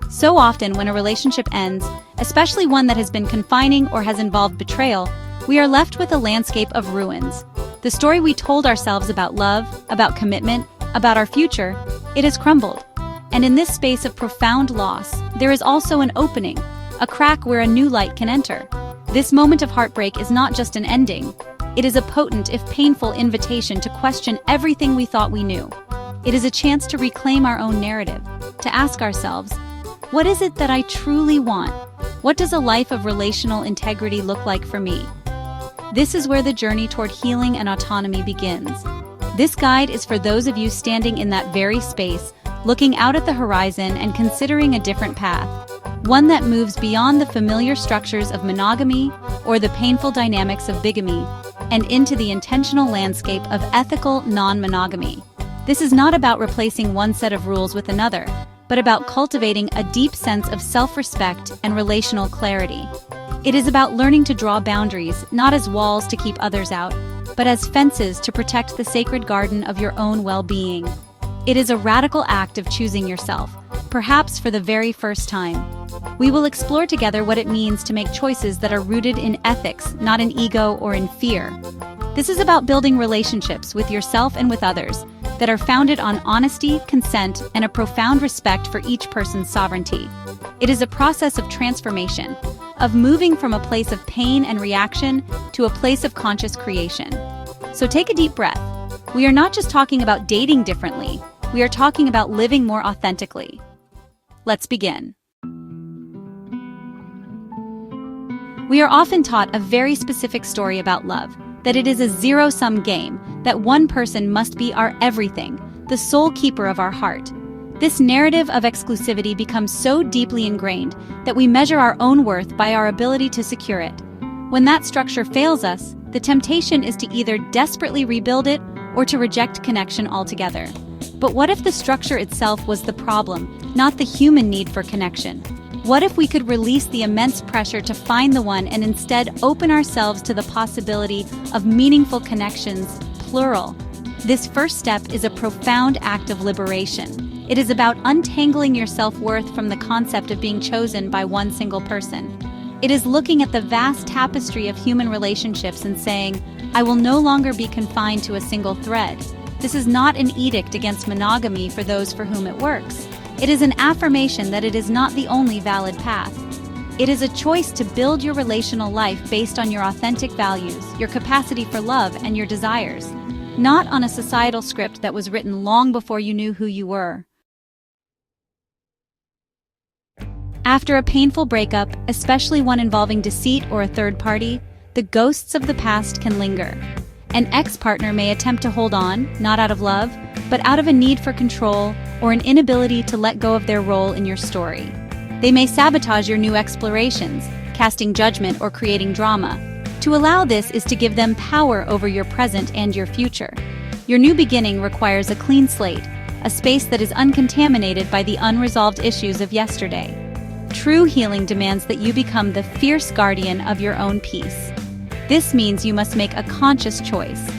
So often when a relationship ends, especially one that has been confining or has involved betrayal, we are left with a landscape of ruins. The story we told ourselves about love, about commitment, about our future, it has crumbled. And in this space of profound loss, there is also an opening, a crack where a new light can enter. This moment of heartbreak is not just an ending. It is a potent, if painful, invitation to question everything we thought we knew. It is a chance to reclaim our own narrative, to ask ourselves, what is it that I truly want? What does a life of relational integrity look like for me? This is where the journey toward healing and autonomy begins. This guide is for those of you standing in that very space, looking out at the horizon and considering a different path, one that moves beyond the familiar structures of monogamy or the painful dynamics of bigamy, and into the intentional landscape of ethical non-monogamy. This is not about replacing one set of rules with another, but about cultivating a deep sense of self-respect and relational clarity. It is about learning to draw boundaries, not as walls to keep others out, but as fences to protect the sacred garden of your own well-being. It is a radical act of choosing yourself, perhaps for the very first time. We will explore together what it means to make choices that are rooted in ethics, not in ego or in fear. This is about building relationships with yourself and with others that are founded on honesty, consent, and a profound respect for each person's sovereignty. It is a process of transformation, of moving from a place of pain and reaction to a place of conscious creation. So take a deep breath. We are not just talking about dating differently, we are talking about living more authentically. Let's begin. We are often taught a very specific story about love, that it is a zero-sum game, that one person must be our everything, the sole keeper of our heart. This narrative of exclusivity becomes so deeply ingrained that we measure our own worth by our ability to secure it. When that structure fails us, the temptation is to either desperately rebuild it or to reject connection altogether. But what if the structure itself was the problem, not the human need for connection? What if we could release the immense pressure to find the one and instead open ourselves to the possibility of meaningful connections, plural? This first step is a profound act of liberation. It is about untangling your self-worth from the concept of being chosen by one single person. It is looking at the vast tapestry of human relationships and saying, I will no longer be confined to a single thread. This is not an edict against monogamy for those for whom it works. It is an affirmation that it is not the only valid path. It is a choice to build your relational life based on your authentic values, your capacity for love, and your desires, not on a societal script that was written long before you knew who you were. After a painful breakup, especially one involving deceit or a third party, the ghosts of the past can linger. An ex-partner may attempt to hold on, not out of love, but out of a need for control or an inability to let go of their role in your story. They may sabotage your new explorations, casting judgment or creating drama. To allow this is to give them power over your present and your future. Your new beginning requires a clean slate, a space that is uncontaminated by the unresolved issues of yesterday. True healing demands that you become the fierce guardian of your own peace. This means you must make a conscious choice.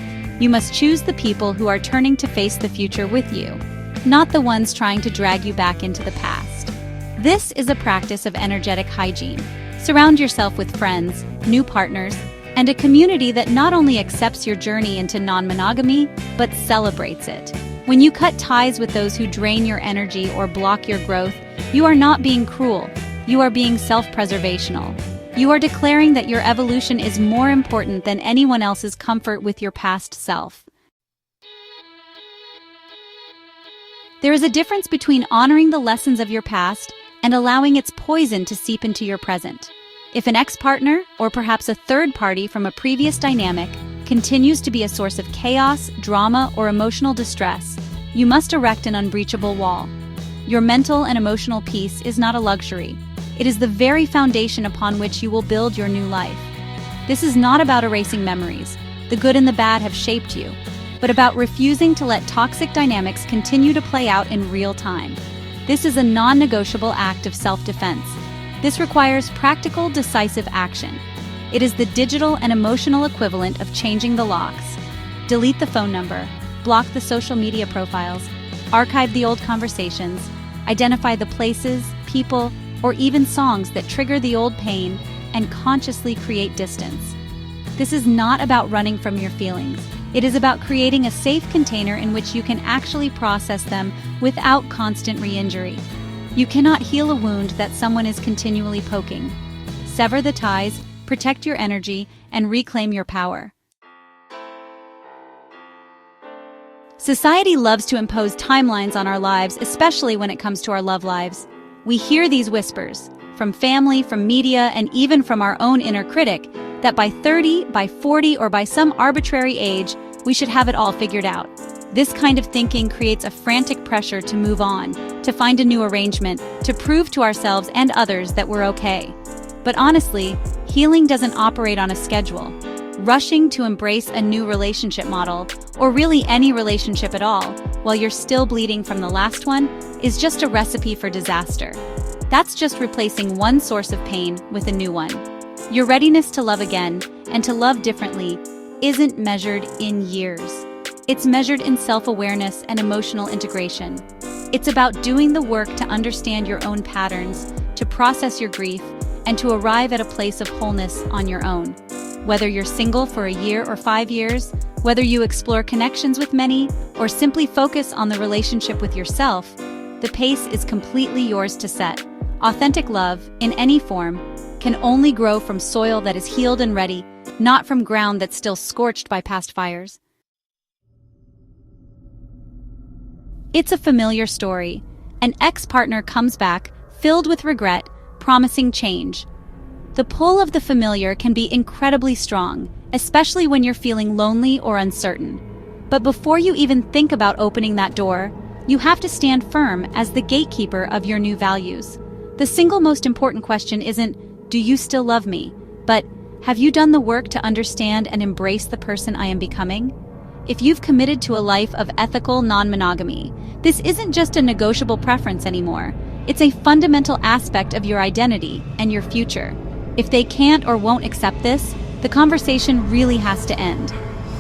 You must choose the people who are turning to face the future with you, not the ones trying to drag you back into the past. This is a practice of energetic hygiene. Surround yourself with friends, new partners, and a community that not only accepts your journey into non-monogamy, but celebrates it. When you cut ties with those who drain your energy or block your growth, you are not being cruel. You are being self-preservational. You are declaring that your evolution is more important than anyone else's comfort with your past self. There is a difference between honoring the lessons of your past and allowing its poison to seep into your present. If an ex-partner, or perhaps a third party from a previous dynamic, continues to be a source of chaos, drama, or emotional distress, you must erect an unbreachable wall. Your mental and emotional peace is not a luxury. It is the very foundation upon which you will build your new life. This is not about erasing memories. The good and the bad have shaped you, but about refusing to let toxic dynamics continue to play out in real time. This is a non-negotiable act of self-defense. This requires practical, decisive action. It is the digital and emotional equivalent of changing the locks. Delete the phone number, block the social media profiles, archive the old conversations, identify the places, people, or even songs that trigger the old pain and consciously create distance. This is not about running from your feelings. It is about creating a safe container in which you can actually process them without constant re-injury. You cannot heal a wound that someone is continually poking. Sever the ties, protect your energy, and reclaim your power. Society loves to impose timelines on our lives, especially when it comes to our love lives. We hear these whispers, from family, from media, and even from our own inner critic, that by 30, by 40, or by some arbitrary age, we should have it all figured out. This kind of thinking creates a frantic pressure to move on, to find a new arrangement, to prove to ourselves and others that we're okay. But honestly, healing doesn't operate on a schedule. Rushing to embrace a new relationship model, or really any relationship at all, while you're still bleeding from the last one, is just a recipe for disaster. That's just replacing one source of pain with a new one. Your readiness to love again, and to love differently, isn't measured in years. It's measured in self-awareness and emotional integration. It's about doing the work to understand your own patterns, to process your grief, and to arrive at a place of wholeness on your own. Whether you're single for a year or 5 years, whether you explore connections with many, or simply focus on the relationship with yourself, the pace is completely yours to set. Authentic love, in any form, can only grow from soil that is healed and ready, not from ground that's still scorched by past fires. It's a familiar story. An ex-partner comes back, filled with regret, promising change. The pull of the familiar can be incredibly strong, especially when you're feeling lonely or uncertain. But before you even think about opening that door, you have to stand firm as the gatekeeper of your new values. The single most important question isn't, "Do you still love me?" but, "Have you done the work to understand and embrace the person I am becoming?" If you've committed to a life of ethical non-monogamy, this isn't just a negotiable preference anymore. It's a fundamental aspect of your identity and your future. If they can't or won't accept this, the conversation really has to end.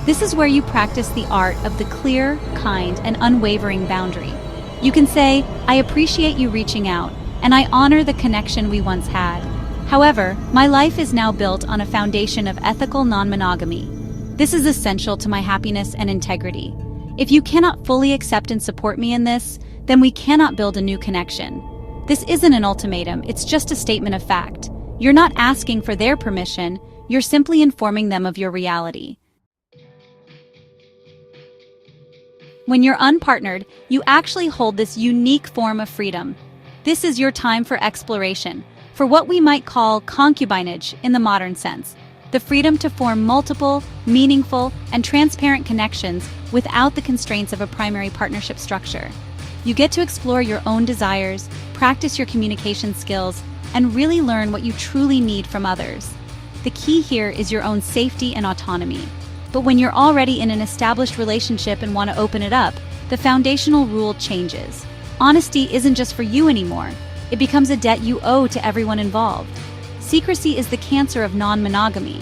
This is where you practice the art of the clear, kind, and unwavering boundary. You can say, "I appreciate you reaching out, and I honor the connection we once had. However, my life is now built on a foundation of ethical non-monogamy. This is essential to my happiness and integrity. If you cannot fully accept and support me in this, then we cannot build a new connection." This isn't an ultimatum, it's just a statement of fact. You're not asking for their permission, you're simply informing them of your reality. When you're unpartnered, you actually hold this unique form of freedom. This is your time for exploration, for what we might call concubinage in the modern sense. The freedom to form multiple, meaningful, and transparent connections without the constraints of a primary partnership structure. You get to explore your own desires, practice your communication skills, and really learn what you truly need from others. The key here is your own safety and autonomy. But when you're already in an established relationship and want to open it up, the foundational rule changes. Honesty isn't just for you anymore. It becomes a debt you owe to everyone involved. Secrecy is the cancer of non-monogamy.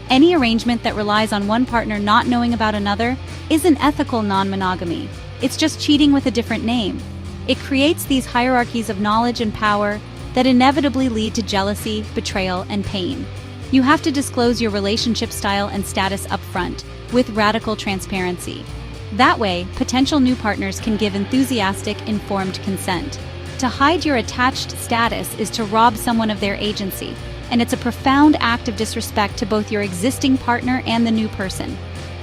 Any arrangement that relies on one partner not knowing about another isn't ethical non-monogamy. It's just cheating with a different name. It creates these hierarchies of knowledge and power that inevitably lead to jealousy, betrayal, and pain. You have to disclose your relationship style and status upfront, with radical transparency. That way, potential new partners can give enthusiastic, informed consent. To hide your attached status is to rob someone of their agency, and it's a profound act of disrespect to both your existing partner and the new person.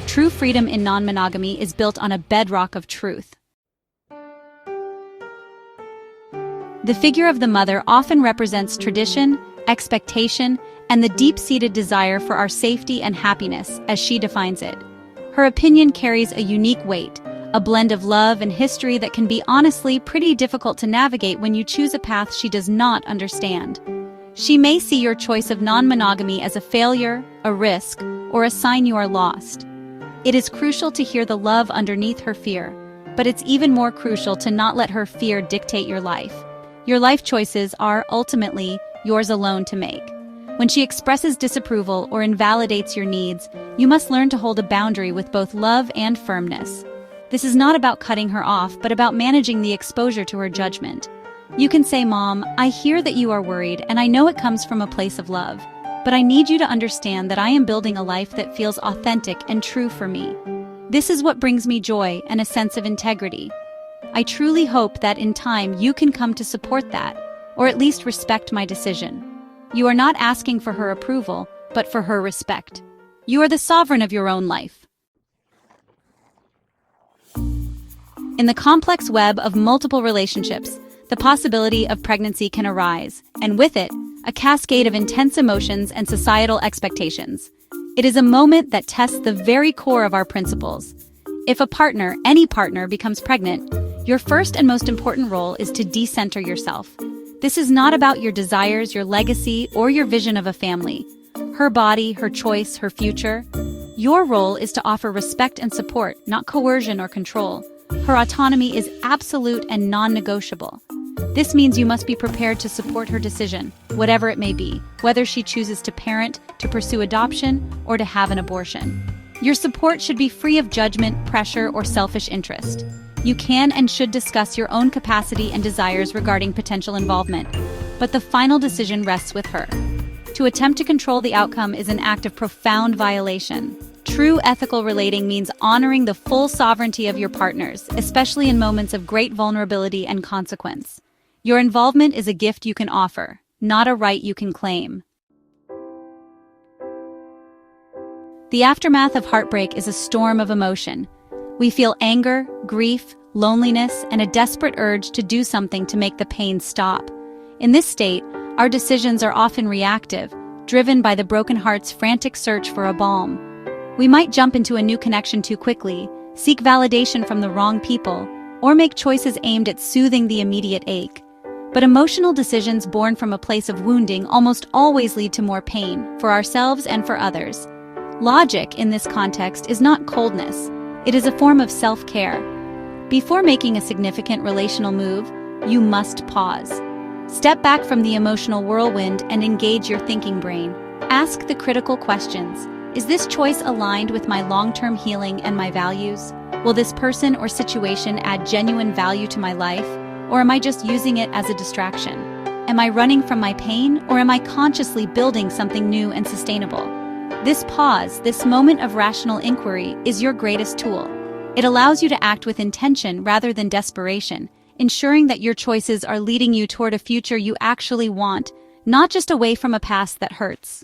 True freedom in non-monogamy is built on a bedrock of truth. The figure of the mother often represents tradition, expectation, and the deep-seated desire for our safety and happiness, as she defines it. Her opinion carries a unique weight, a blend of love and history that can be honestly pretty difficult to navigate when you choose a path she does not understand. She may see your choice of non-monogamy as a failure, a risk, or a sign you are lost. It is crucial to hear the love underneath her fear, but it's even more crucial to not let her fear dictate your life. Your life choices are, ultimately, yours alone to make. When she expresses disapproval or invalidates your needs, you must learn to hold a boundary with both love and firmness. This is not about cutting her off, but about managing the exposure to her judgment. You can say, "Mom, I hear that you are worried, and I know it comes from a place of love. But I need you to understand that I am building a life that feels authentic and true for me. This is what brings me joy and a sense of integrity. I truly hope that in time you can come to support that, or at least respect my decision." You are not asking for her approval, but for her respect. You are the sovereign of your own life. In the complex web of multiple relationships, the possibility of pregnancy can arise, and with it, a cascade of intense emotions and societal expectations. It is a moment that tests the very core of our principles. If a partner, any partner, becomes pregnant, your first and most important role is to decenter yourself. This is not about your desires, your legacy, or your vision of a family. Her body, her choice, her future. Your role is to offer respect and support, not coercion or control. Her autonomy is absolute and non-negotiable. This means you must be prepared to support her decision, whatever it may be, whether she chooses to parent, to pursue adoption, or to have an abortion. Your support should be free of judgment, pressure, or selfish interest. You can and should discuss your own capacity and desires regarding potential involvement, but the final decision rests with her. To attempt to control the outcome is an act of profound violation. True ethical relating means honoring the full sovereignty of your partners, especially in moments of great vulnerability and consequence. Your involvement is a gift you can offer, not a right you can claim. The aftermath of heartbreak is a storm of emotion. We feel anger, grief, loneliness, and a desperate urge to do something to make the pain stop. In this state, our decisions are often reactive, driven by the broken heart's frantic search for a balm. We might jump into a new connection too quickly, seek validation from the wrong people, or make choices aimed at soothing the immediate ache. But emotional decisions born from a place of wounding almost always lead to more pain, for ourselves and for others. Logic, in this context, is not coldness. It is a form of self-care. Before making a significant relational move, you must pause. Step back from the emotional whirlwind and engage your thinking brain. Ask the critical questions. Is this choice aligned with my long-term healing and my values? Will this person or situation add genuine value to my life, or am I just using it as a distraction? Am I running from my pain, or am I consciously building something new and sustainable? This pause, this moment of rational inquiry, is your greatest tool. It allows you to act with intention rather than desperation, ensuring that your choices are leading you toward a future you actually want, not just away from a past that hurts.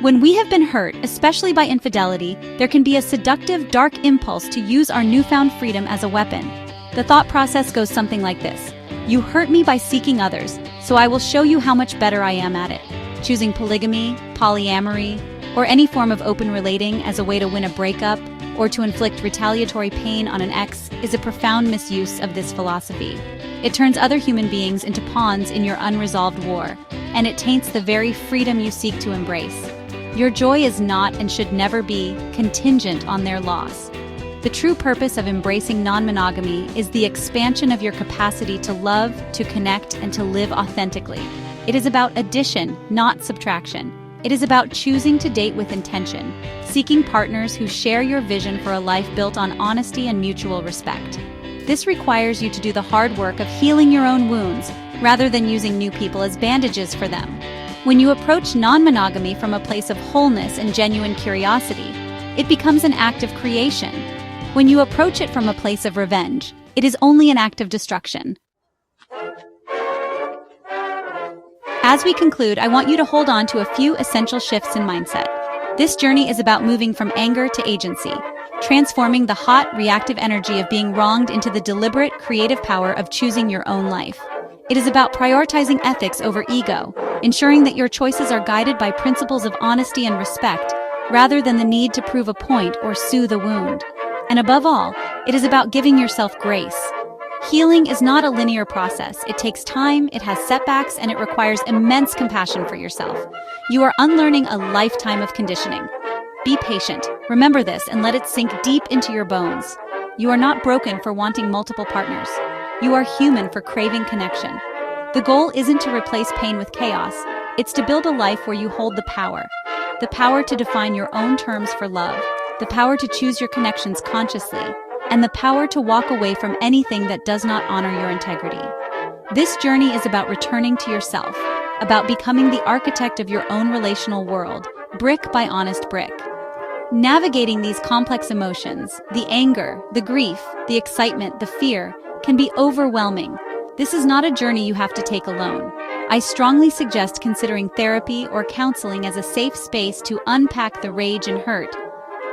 When we have been hurt, especially by infidelity, there can be a seductive, dark impulse to use our newfound freedom as a weapon. The thought process goes something like this. You hurt me by seeking others, so I will show you how much better I am at it. Choosing polygamy, polyamory, or any form of open relating as a way to win a breakup or to inflict retaliatory pain on an ex is a profound misuse of this philosophy. It turns other human beings into pawns in your unresolved war, and it taints the very freedom you seek to embrace. Your joy is not and should never be contingent on their loss. The true purpose of embracing non-monogamy is the expansion of your capacity to love, to connect, and to live authentically. It is about addition, not subtraction. It is about choosing to date with intention, seeking partners who share your vision for a life built on honesty and mutual respect. This requires you to do the hard work of healing your own wounds, rather than using new people as bandages for them. When you approach non-monogamy from a place of wholeness and genuine curiosity, it becomes an act of creation. When you approach it from a place of revenge, it is only an act of destruction. As we conclude, I want you to hold on to a few essential shifts in mindset. This journey is about moving from anger to agency, transforming the hot, reactive energy of being wronged into the deliberate, creative power of choosing your own life. It is about prioritizing ethics over ego, ensuring that your choices are guided by principles of honesty and respect, rather than the need to prove a point or soothe a wound. And above all, it is about giving yourself grace. Healing is not a linear process. It takes time, it has setbacks, and it requires immense compassion for yourself. You are unlearning a lifetime of conditioning. Be patient. Remember this and let it sink deep into your bones. You are not broken for wanting multiple partners. You are human for craving connection. The goal isn't to replace pain with chaos. It's to build a life where you hold the power to define your own terms for love, the power to choose your connections consciously, and the power to walk away from anything that does not honor your integrity. This journey is about returning to yourself, about becoming the architect of your own relational world, brick by honest brick. Navigating these complex emotions, the anger, the grief, the excitement, the fear, can be overwhelming. This is not a journey you have to take alone. I strongly suggest considering therapy or counseling as a safe space to unpack the rage and hurt.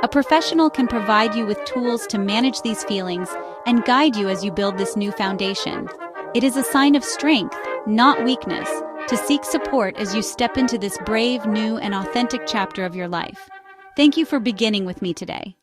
A professional can provide you with tools to manage these feelings and guide you as you build this new foundation. It is a sign of strength, not weakness, to seek support as you step into this brave, new, and authentic chapter of your life. Thank you for beginning with me today.